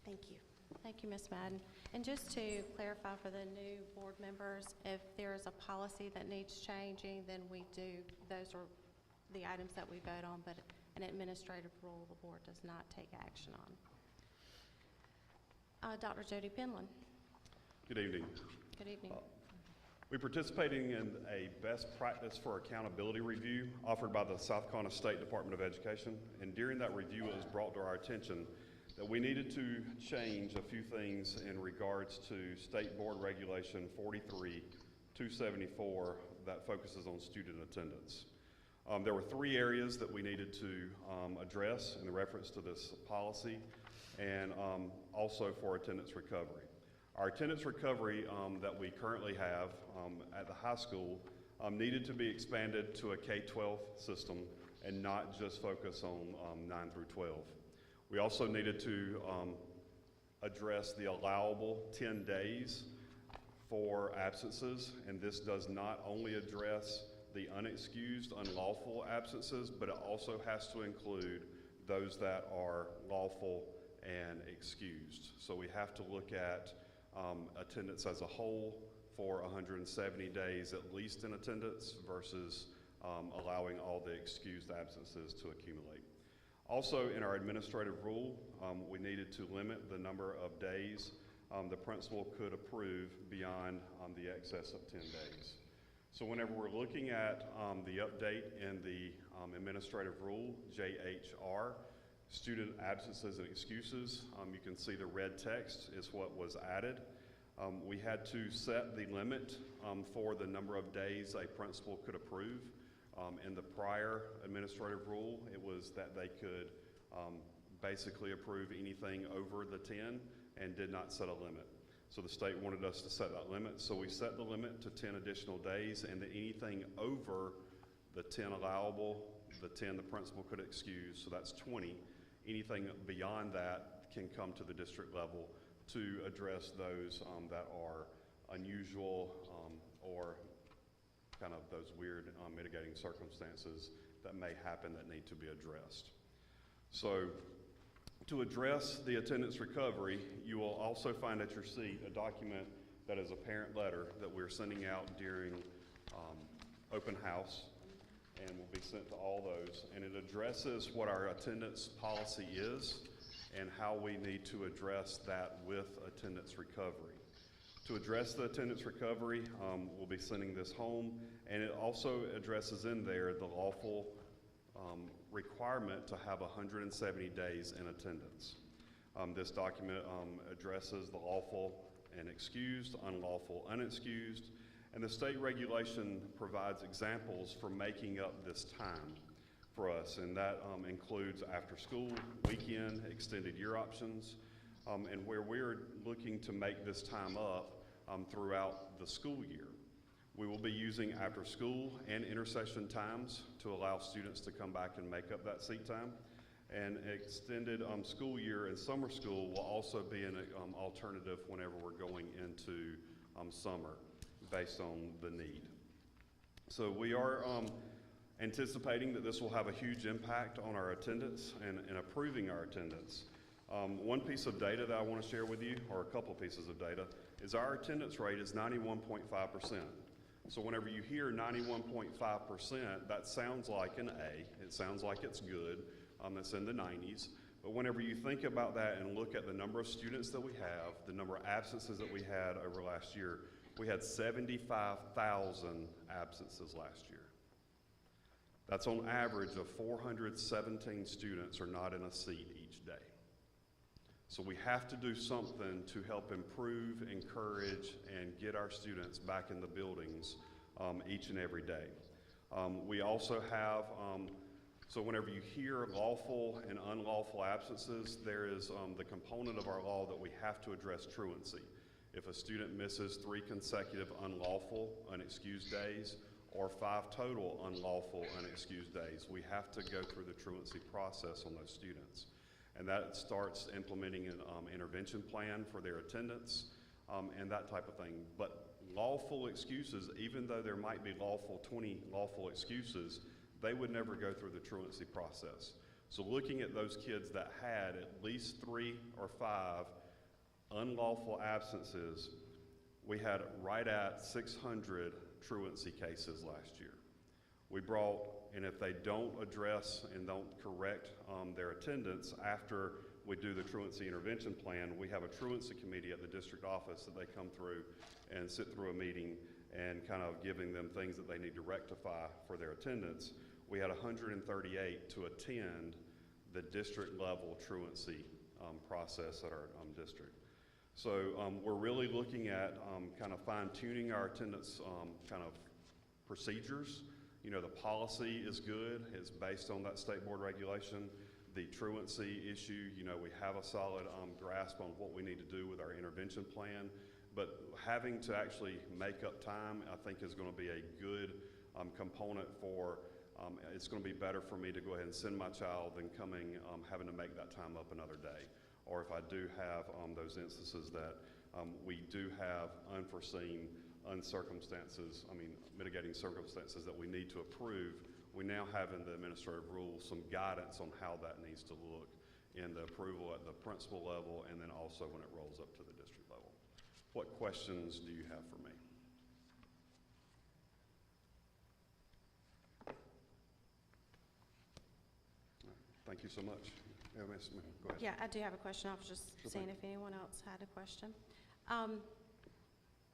Thank you. Thank you, Ms. Madden. And just to clarify for the new board members, if there is a policy that needs changing, then we do, those are the items that we vote on, but an administrative rule the board does not take action on. Dr. Jody Penland. Good evening. Good evening. We're participating in a best practice for accountability review offered by the South Carolina State Department of Education. And during that review, it was brought to our attention that we needed to change a few things in regards to State Board Regulation 43-274 that focuses on student attendance. There were 3 areas that we needed to address in reference to this policy, and also for attendance recovery. Our attendance recovery that we currently have at the high school needed to be expanded to a K-12 system and not just focus on 9 through 12. We also needed to address the allowable 10 days for absences, and this does not only address the unexcused, unlawful absences, but it also has to include those that are lawful and excused. So we have to look at attendance as a whole for 170 days at least in attendance versus allowing all the excused absences to accumulate. Also, in our administrative rule, we needed to limit the number of days the principal could approve beyond the excess of 10 days. So whenever we're looking at the update in the administrative rule, JHR, student absences and excuses, you can see the red text is what was added. We had to set the limit for the number of days a principal could approve. In the prior administrative rule, it was that they could basically approve anything over the 10 and did not set a limit. So the state wanted us to set that limit, so we set the limit to 10 additional days, and anything over the 10 allowable, the 10 the principal could excuse, so that's 20. Anything beyond that can come to the district level to address those that are unusual or kind of those weird mitigating circumstances that may happen that need to be addressed. So to address the attendance recovery, you will also find at your seat a document that is a parent letter that we're sending out during open house and will be sent to all those. And it addresses what our attendance policy is and how we need to address that with attendance recovery. To address the attendance recovery, we'll be sending this home, and it also addresses in there the lawful requirement to have 170 days in attendance. This document addresses the lawful and excused, unlawful, unexcused, and the state regulation provides examples for making up this time for us, and that includes after school, weekend, extended year options, and where we're looking to make this time up throughout the school year. We will be using after school and intercession times to allow students to come back and make up that seat time. And extended school year and summer school will also be an alternative whenever we're going into summer based on the need. So we are anticipating that this will have a huge impact on our attendance and approving our attendance. One piece of data that I want to share with you, or a couple pieces of data, is our attendance rate is 91.5%. So whenever you hear 91.5%, that sounds like an A. It sounds like it's good. It's in the 90s. But whenever you think about that and look at the number of students that we have, the number of absences that we had over last year, we had 75,000 absences last year. That's on average of 417 students are not in a seat each day. So we have to do something to help improve, encourage, and get our students back in the buildings each and every day. We also have, so whenever you hear lawful and unlawful absences, there is the component of our law that we have to address truancy. If a student misses 3 consecutive unlawful, unexcused days, or 5 total unlawful, unexcused days, we have to go through the truancy process on those students. And that starts implementing an intervention plan for their attendance and that type of thing. But lawful excuses, even though there might be 20 lawful excuses, they would never go through the truancy process. So looking at those kids that had at least 3 or 5 unlawful absences, we had right at 600 truancy cases last year. We brought, and if they don't address and don't correct their attendance after we do the truancy intervention plan, we have a truancy committee at the district office that they come through and sit through a meeting and kind of giving them things that they need to rectify for their attendance. We had 138 to attend the district level truancy process at our district. So we're really looking at kind of fine tuning our attendance kind of procedures. You know, the policy is good. It's based on that state board regulation. The truancy issue, you know, we have a solid grasp on what we need to do with our intervention plan. But having to actually make up time, I think, is going to be a good component for, it's going to be better for me to go ahead and send my child than having to make that time up another day. Or if I do have those instances that we do have unforeseen mitigating circumstances that we need to approve, we now have in the administrative rules some guidance on how that needs to look in the approval at the principal level and then also when it rolls up to the district level. What questions do you have for me? Thank you so much. Yeah, Ms. Smith, go ahead. Yeah, I do have a question. I was just Sure seeing thing. if anyone else had a question.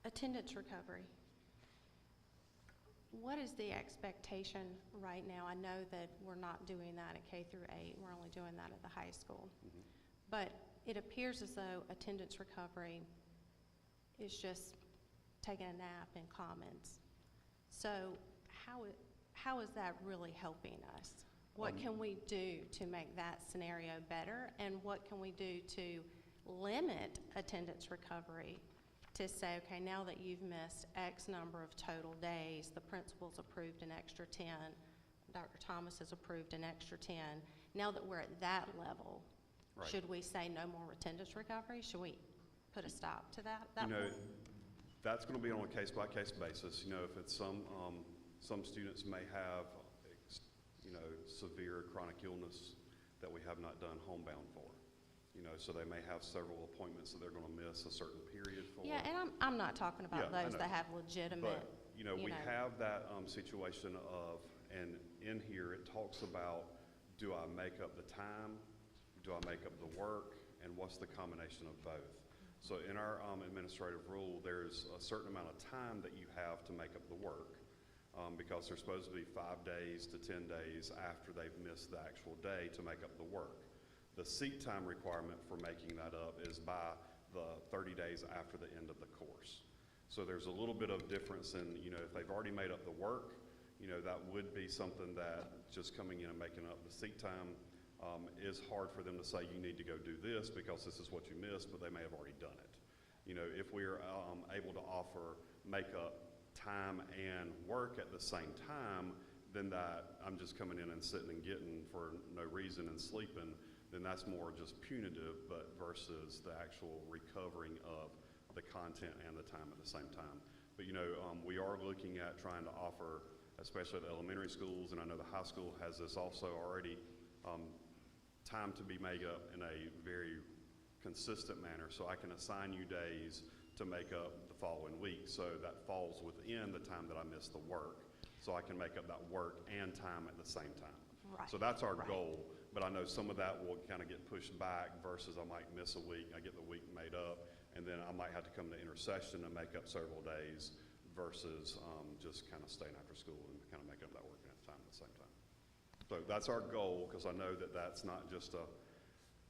Attendance recovery. What is the expectation right now? I know that we're not doing that at K through 8. We're only doing that at the high school. Mhm. But it appears as though attendance recovery is just taking a nap in commons. So how is that really helping us? What can we do to make that scenario better? And what can we do to limit attendance recovery to say, okay, now that you've missed X number of total days, the principal's approved an extra 10, Dr. Thomas has approved an extra 10. Now that we're at that level, Right. should we say no more attendance recovery? Should we put a stop to that? You know, that's going to be on a case-by-case basis. You know, if it's some students may have, severe chronic illness that we have not done homebound for. You know, so they may have several appointments that they're going to miss a certain period for. Yeah, and I'm not talking about Yeah, I those know. that have legitimate. But, we have that situation of, and in here it talks about, do I make up the time? Do I make up the work? And what's the combination of both? So in our administrative rule, there's a certain amount of time that you have to make up the work. because they're supposed to be 5 days to 10 days after they've missed the actual day to make up the work. The seat time requirement for making that up is by the 30 days after the end of the course. So there's a little bit of difference in, if they've already made up the work, that would be something that just coming in and making up the seat time is hard for them to say you need to go do this because this is what you missed, but they may have already done it. If we're able to offer makeup time and work at the same time, then that I'm just coming in and sitting and getting for no reason and sleeping, then that's more just punitive, but versus the actual recovering of the content and the time at the same time. But we are looking at trying to offer, especially at the elementary schools, and I know the high school has this also already, time to be made up in a very consistent manner. So I can assign you days to make up the following week. So that falls within the time that I missed the work. So I can make up that work and time at the same time. Right. So that's our goal. But I know some of that will kind of get pushed back versus I might miss a week, I get the week made up, and then I might have to come to intercession and make up several days versus just kind of staying after school and kind of making up that work at time at the same time. So that's our goal, because I know that that's not just a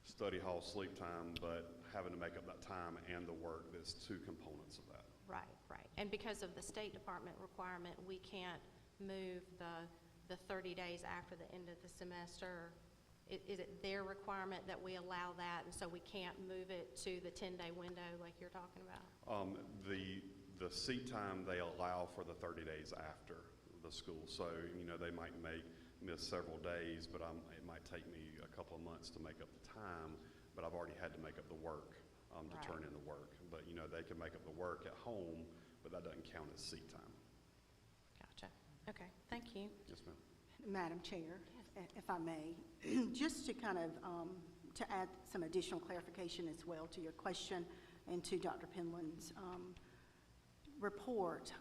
study hall sleep time, but having to make up that time and the work, there's two components of that. Right, right. And because of the State Department requirement, we can't move the 30 days after the end of the semester. Is it their requirement that we allow that, and so we can't move it to the 10-day window like you're talking about? The seat time, they allow for the 30 days after the school. So, they might miss several days, but it might take me a couple of months to make up the time, but I've already had to make up the work to turn in the work. But, they can make up the work at home, but that doesn't count as seat time. Gotcha. Okay, thank you. Yes, ma'am. Madam Chair, if I may, just to kind of, to add some additional clarification as well to your question and to Dr. Penland's report.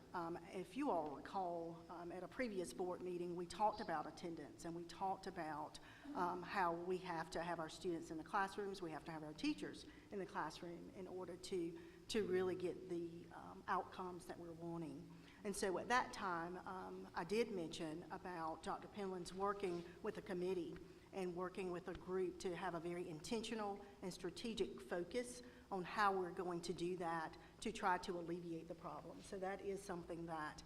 If you all recall, at a previous board meeting, we talked about attendance, and we talked about how we have to have our students in the classrooms, we have to have our teachers in the classroom in order to really get the outcomes that we're wanting. And so at that time, I did mention about Dr. Penland's working with a committee and working with a group to have a very intentional and strategic focus on how we're going to do that to try to alleviate the problem. So that is something that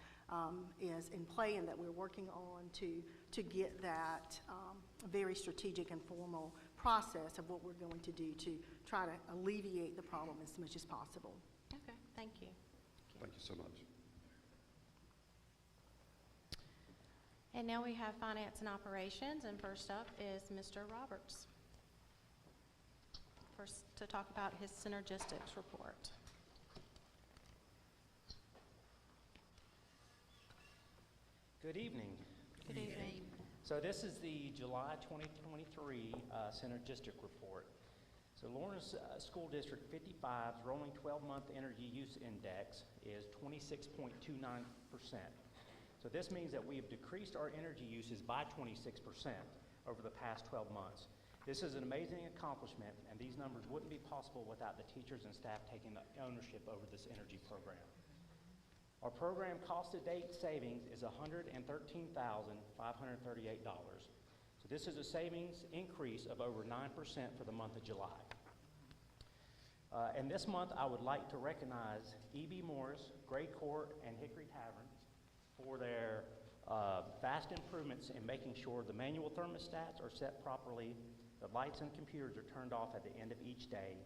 is in play and that we're working on to get that very strategic and formal process of what we're going to do to try to alleviate the problem as much as possible. Okay, thank you. Thank you so much. And now we have Finance and Operations, and first up is Mr. Roberts. First, to talk about his synergistics report. Good evening. Good evening. So this is the July 2023 synergistic report. So Lawrence School District 55's rolling 12-month energy use index is 26.29%. So this means that we have decreased our energy uses by 26% over the past 12 months. This is an amazing accomplishment, and these numbers wouldn't be possible without the teachers and staff taking the ownership over this energy program. Our program cost-to-date savings is $113,538. So this is a savings increase of over 9% for the month of July. And this month, I would like to recognize E.B. Morris, Gray Court, and Hickory Tavern for their vast improvements in making sure the manual thermostats are set properly, the lights and computers are turned off at the end of each day,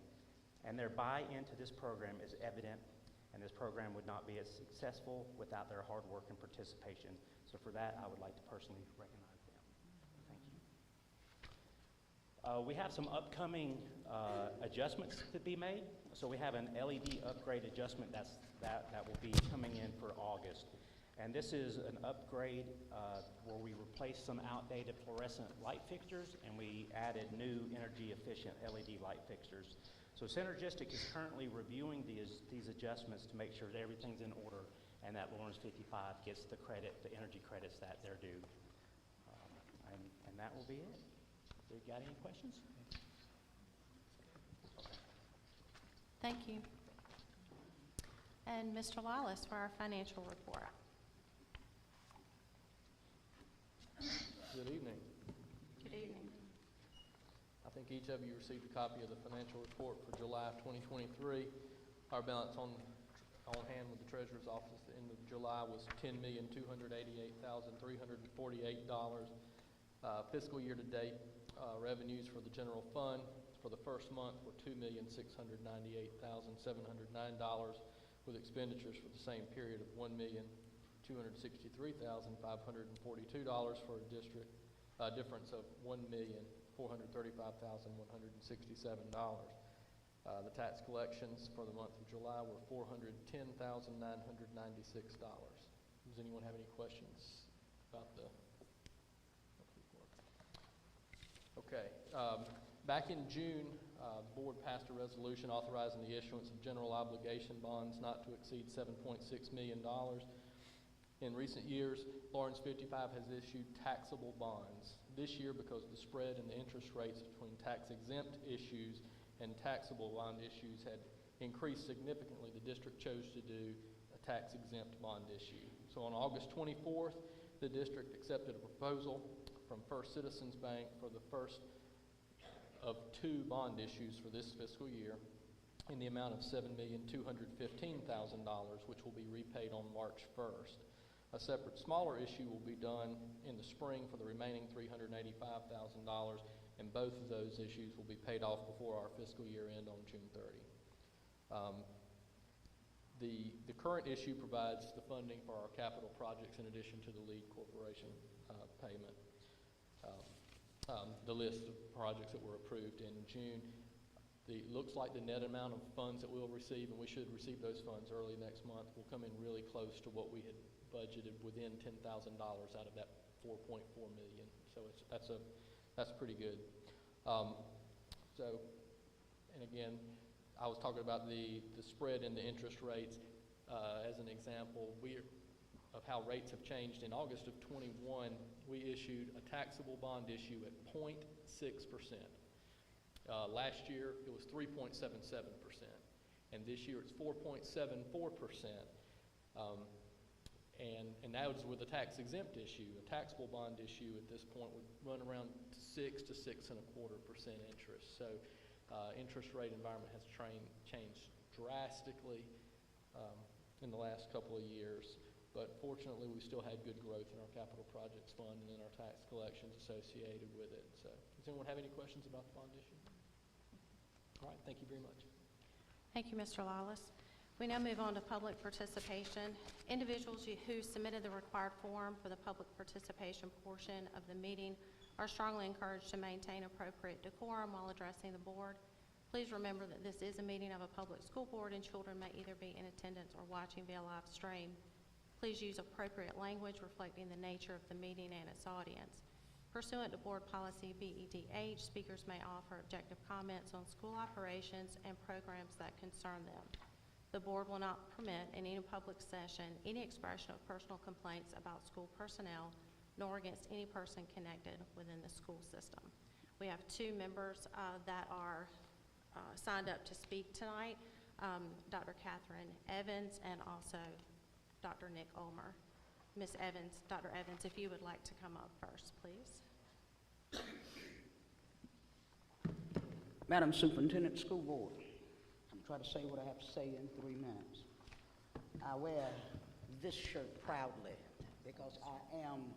and their buy-in to this program is evident, and this program would not be as successful without their hard work and participation. So for that, I would like to personally recognize them. Thank you. We have some upcoming adjustments to be made. So we have an LED upgrade adjustment that will be coming in for August. And this is an upgrade where we replaced some outdated fluorescent light fixtures and we added new energy efficient LED light fixtures. So Synergistic is currently reviewing these adjustments to make sure that everything's in order and that Lawrence 55 gets the credit, the energy credits that they're due. And that will be it. You got any questions? Okay. Thank you. And Mr. Wallace for our financial report. Each of you received a copy of the financial report for July of 2023. Our balance on hand with the Treasurer's Office at the end of July was $10,288,348. Fiscal year to date, revenues for the general fund for the first month were $2,698,709, with expenditures for the same period of $1,263,542 for a difference of $1,435,167. The tax collections for the month of July were $410,996. Does anyone have any questions about the report? Okay. Back in June, the board passed a resolution authorizing the issuance of general obligation bonds not to exceed $7.6 million. In recent years, Lawrence 55 has issued taxable bonds. This year, because the spread in the interest rates between tax-exempt issues and taxable bond issues had increased significantly, the district chose to do a tax-exempt bond issue. So on August 24th, the district accepted a proposal from First Citizens Bank for the first of 2 bond issues for this fiscal year in the amount of $7,215,000, which will be repaid on March 1st. A separate smaller issue will be done in the spring for the remaining $385,000, and both of those issues will be paid off before our fiscal year end on June 30. The current issue provides the funding for our capital projects in addition to the lead corporation payment. The list of projects that were approved in June, it looks like the net amount of funds that we'll receive, and we should receive those funds early next month, will come in really close to what we had budgeted, within $10,000 out of that $4.4 million. So that's pretty good. And again, I was talking about the spread in the interest rates as an example of how rates have changed. In August of 21, we issued a taxable bond issue at 0.6%. Last year, it was 3.77%, and this year it's 4.74%. And that was with a tax-exempt issue. A taxable bond issue at this point would run around 6 to 6.25% interest. So interest rate environment has changed drastically in the last couple of years. But fortunately, we still had good growth in our capital projects fund and in our tax collections associated with it. So does anyone have any questions about the bond issue? All right, thank you very much. Thank you, Mr. Lawless. We now move on to public participation. Individuals who submitted the required form for the public participation portion of the meeting are strongly encouraged to maintain appropriate decorum while addressing the board. Please remember that this is a meeting of a public school board, and children may either be in attendance or watching via live stream. Please use appropriate language reflecting the nature of the meeting and its audience. Pursuant to Board Policy BEDH, speakers may offer objective comments on school operations and programs that concern them. The board will not permit in any public session any expression of personal complaints about school personnel, nor against any person connected within the school system. We have 2 members that are signed up to speak tonight, Dr. Catherine Evans and also Dr. Nick Ulmer. Ms. Evans, Dr. Evans, if you would like to come up first, please. Madam Superintendent, School Board, I'm trying to say what I have to say in 3 minutes. I wear this shirt proudly because I am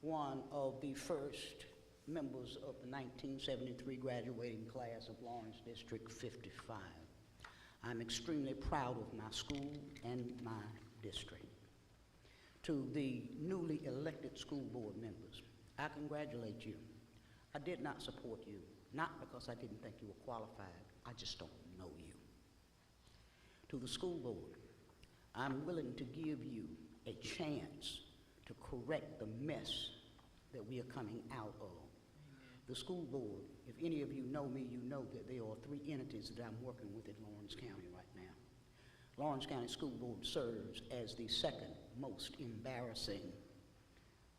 one of the first members of the 1973 graduating class of Lawrence District 55. I'm extremely proud of my school and my district. To the newly elected school board members, I congratulate you. I did not support you, not because I didn't think you were qualified, I just don't know you. To the school board, I'm willing to give you a chance to correct the mess that we are coming out of. The school board, if any of you know me, you know that there are 3 entities that I'm working with in Lawrence County right now. Lawrence County School Board serves as the 2nd most embarrassing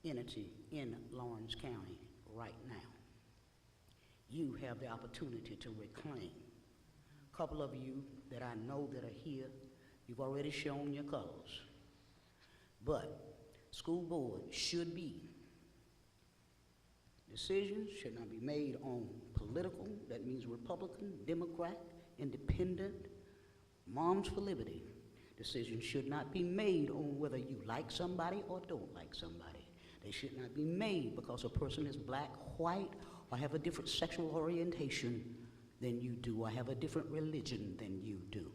entity in Lawrence County right now. You have the opportunity to reclaim. A couple of you that I know that are here, you've already shown your colors. But school board should be Decisions should not be made on political, that means Republican, Democrat, Independent, Moms for Liberty. Decisions should not be made on whether you like somebody or don't like somebody. They should not be made because a person is black, white, or have a different sexual orientation than you do, or have a different religion than you do.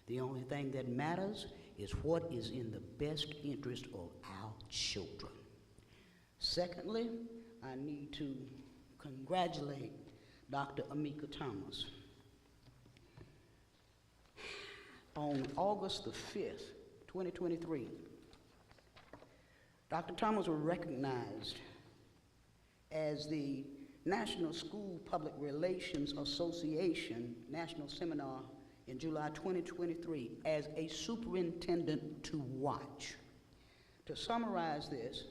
The only thing that matters is what is in the best interest of our children. Secondly, I need to congratulate Dr. Amika Thomas. On August the 5th, 2023, Dr. Thomas was recognized as the National School Public Relations Association National Seminar in July 2023 as a superintendent to watch. To summarize this,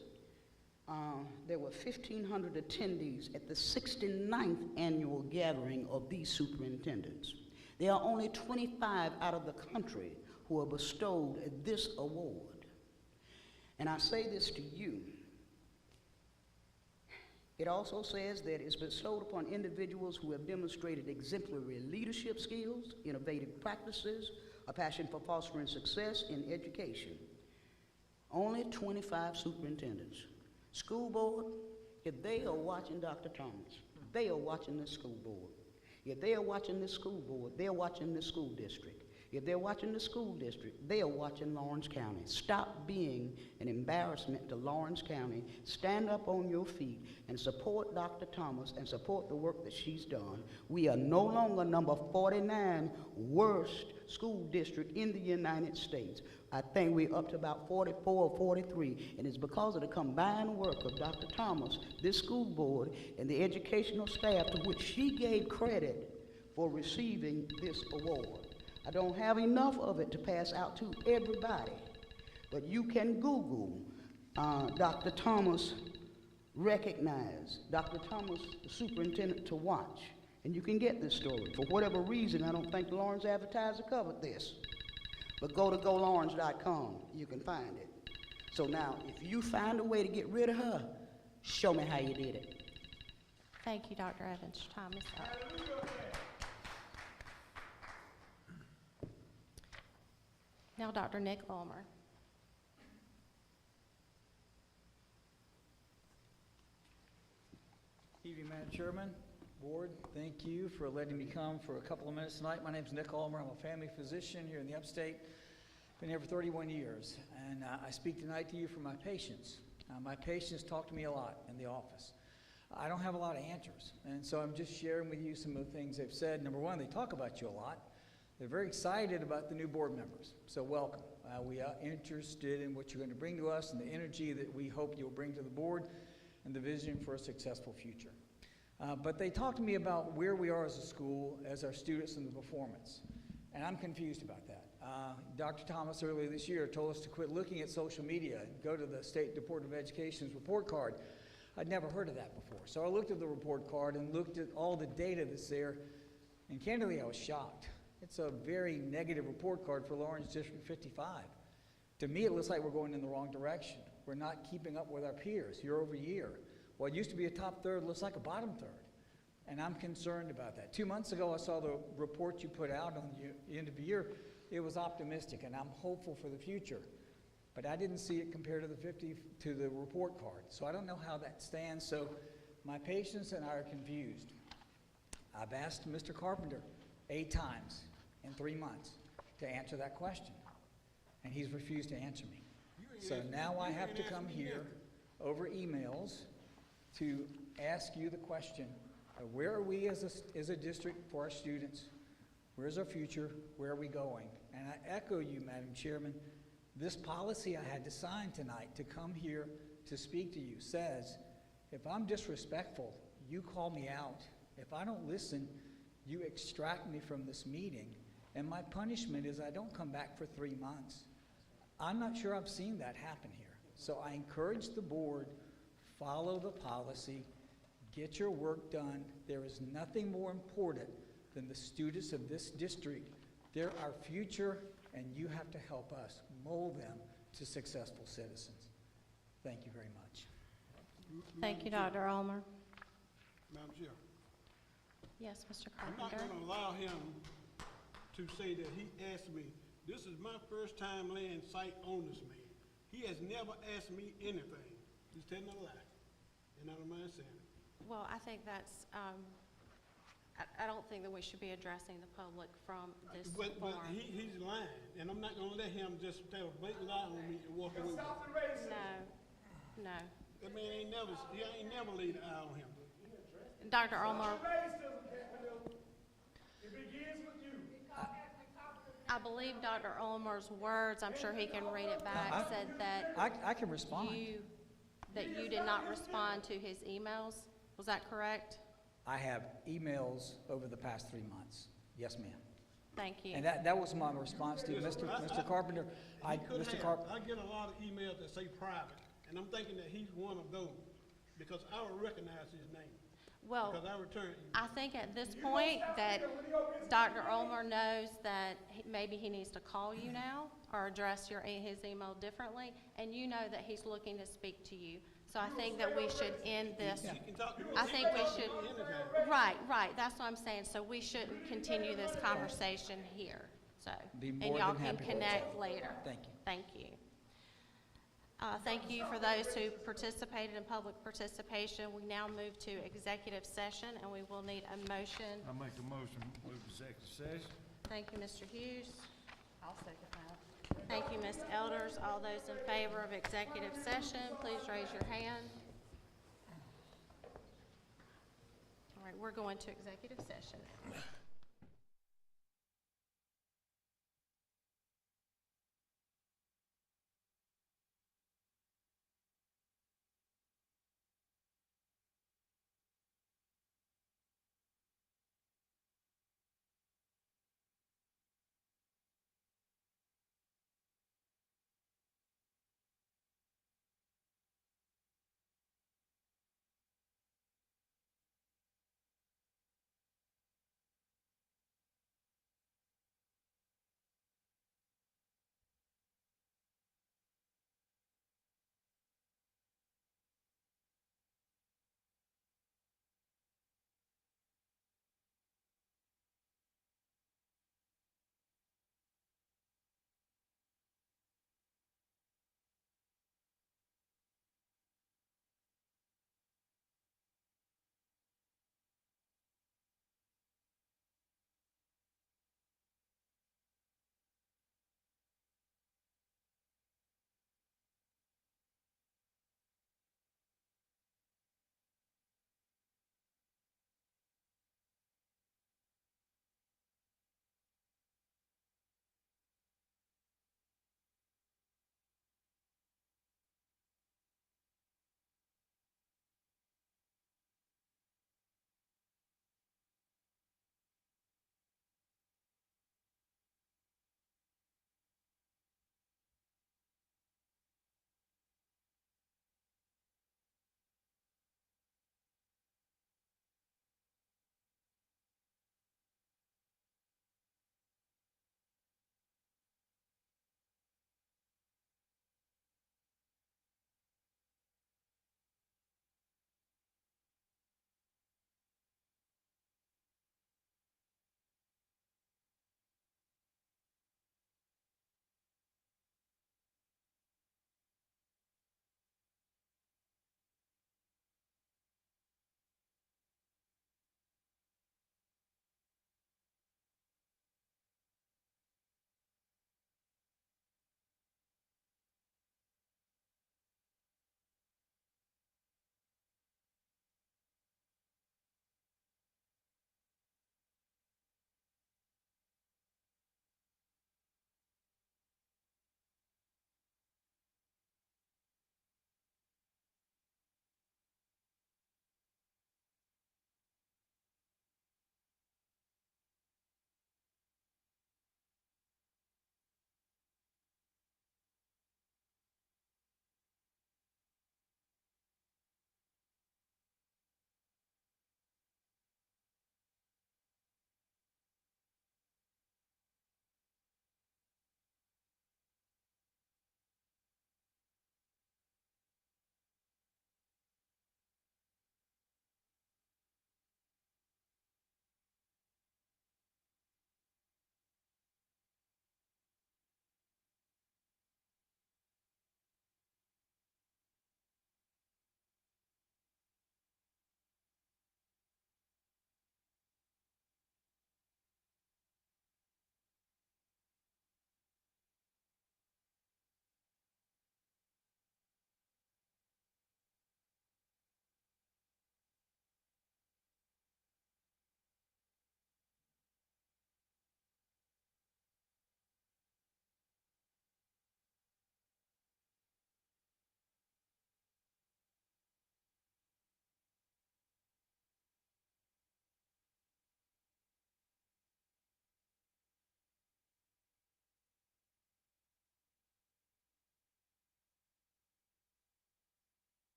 there were 1,500 attendees at the 69th annual gathering of these superintendents. There are only 25 out of the country who are bestowed this award. And I say this to you. It also says that it's bestowed upon individuals who have demonstrated exemplary leadership skills, innovative practices, a passion for fostering success in education. Only 25 superintendents. School board, if they are watching Dr. Thomas, they are watching this school board. If they are watching this school board, they're watching this school district. If they're watching the school district, they are watching Lawrence County. Stop being an embarrassment to Lawrence County. Stand up on your feet and support Dr. Thomas and support the work that she's done. We are no longer number 49 worst school district in the United States. I think we're up to about 44 or 43, and it's because of the combined work of Dr. Thomas, this school board, and the educational staff to which she gave credit for receiving this award. I don't have enough of it to pass out to everybody, but you can Google Dr. Thomas recognized, Dr. Thomas, the superintendent to watch, and you can get this story. For whatever reason, I don't think the Lawrence Advertiser covered this, but go to golawrence.com, you can find it. So now, if you find a way to get rid of her, show me how you did it. Thank you, Dr. Evans. Your time is up. Now, Dr. Nick Ulmer. Evening, Madam Chairman, Board, thank you for letting me come for a couple of minutes tonight. My name is Nick Ulmer. I'm a family physician here in the upstate. Been here for 31 years, and I speak tonight to you for my patients. My patients talk to me a lot in the office. I don't have a lot of answers, and so I'm just sharing with you some of the things they've said. Number one, they talk about you a lot. They're very excited about the new board members, so welcome. We are interested in what you're going to bring to us and the energy that we hope you'll bring to the board and the vision for a successful future. But they talk to me about where we are as a school, as our students and the performance, and I'm confused about that. Dr. Thomas earlier this year told us to quit looking at social media and go to the State Department of Education's report card. I'd never heard of that before, so I looked at the report card and looked at all the data that's there, and candidly, I was shocked. It's a very negative report card for Lawrence District 55. To me, it looks like we're going in the wrong direction. We're not keeping up with our peers year over year. What used to be a top third looks like a bottom third, and I'm concerned about that. 2 months ago, I saw the report you put out on the end of the year. It was optimistic, and I'm hopeful for the future, but I didn't see it compared to the report card, so I don't know how that stands. So my patients and I are confused. I've asked Mr. Carpenter 8 times in 3 months to answer that question, and he's refused to answer me. So now I have to come here over emails to ask you the question, where are we as a district for our students? Where's our future? Where are we going? And I echo you, Madam Chairman, this policy I had to sign tonight to come here to speak to you says, if I'm disrespectful, you call me out. If I don't listen, you extract me from this meeting, and my punishment is I don't come back for 3 months. I'm not sure I've seen that happen here. So I encourage the board, follow the policy, get your work done. There is nothing more important than the students of this district. They're our future, and you have to help us mold them to successful citizens. Thank you very much. Thank you, Dr. Ulmer. Madam Chair, Yes, Mr. I'm not Carpenter? gonna allow him to say that he asked me. This is my first time laying sight on this man. He has never asked me anything. He's telling a lie, and I don't mind saying it. Well, I think that's, I don't think that we should be addressing the public from this But forum. he's lying, and I'm not gonna let him just tell a blatant lie on me and walk away with it. No, no. That man ain't never laid an eye on him. Dr. Ulmer, I believe Dr. Ulmer's words, I'm sure he can read it back, said that I can respond. that you did not respond to his emails. Was that correct? I have emails over the past 3 months. Yes, ma'am. Thank you. And that was my response to Mr. Carpenter. I get a lot of emails that say private, and I'm thinking that he's one of those, because I would recognize his name. Well, Because I returned. I think at this point that Dr. Ulmer knows that maybe he needs to call you now or address his email differently, and you know that he's looking to speak to you. So I think that we should end this. I think we should, right, that's what I'm saying. So we shouldn't continue this conversation here, so. Be And more y'all than can happy to. connect later. Thank you. Thank you. Thank you for those who participated in public participation. We now move to executive session, and we will need a motion. I make a motion, move executive session. Thank you, Mr. Hughes. I'll second that. Thank you, Ms. Elders. All those in favor of executive session, please raise your hand. All right, we're going to executive session now.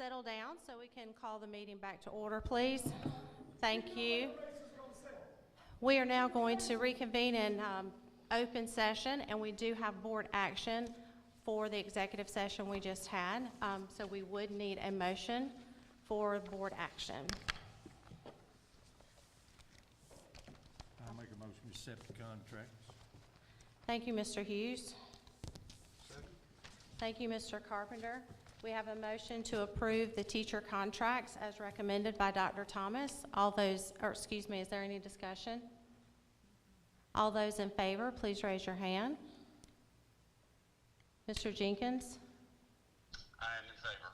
settle down so we can call the meeting back to order, please. Thank you. We are now going to reconvene in open session, and we do have board action for the executive session we just had. So we would need a motion for board action. I'll make a motion to accept the contracts. Thank you, Mr. Hughes. Thank you, Mr. Carpenter. We have a motion to approve the teacher contracts as recommended by Dr. Thomas. Is there any discussion? All those in favor, please raise your hand. Mr. Jenkins? I am in favor.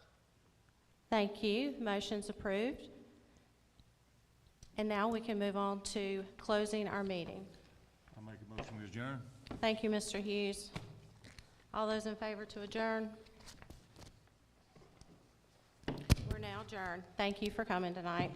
Thank you. Motion's approved. And now we can move on to closing our meeting. I'll make a motion to adjourn. Thank you, Mr. Hughes. All those in favor to adjourn? We're now adjourned. Thank you for coming tonight.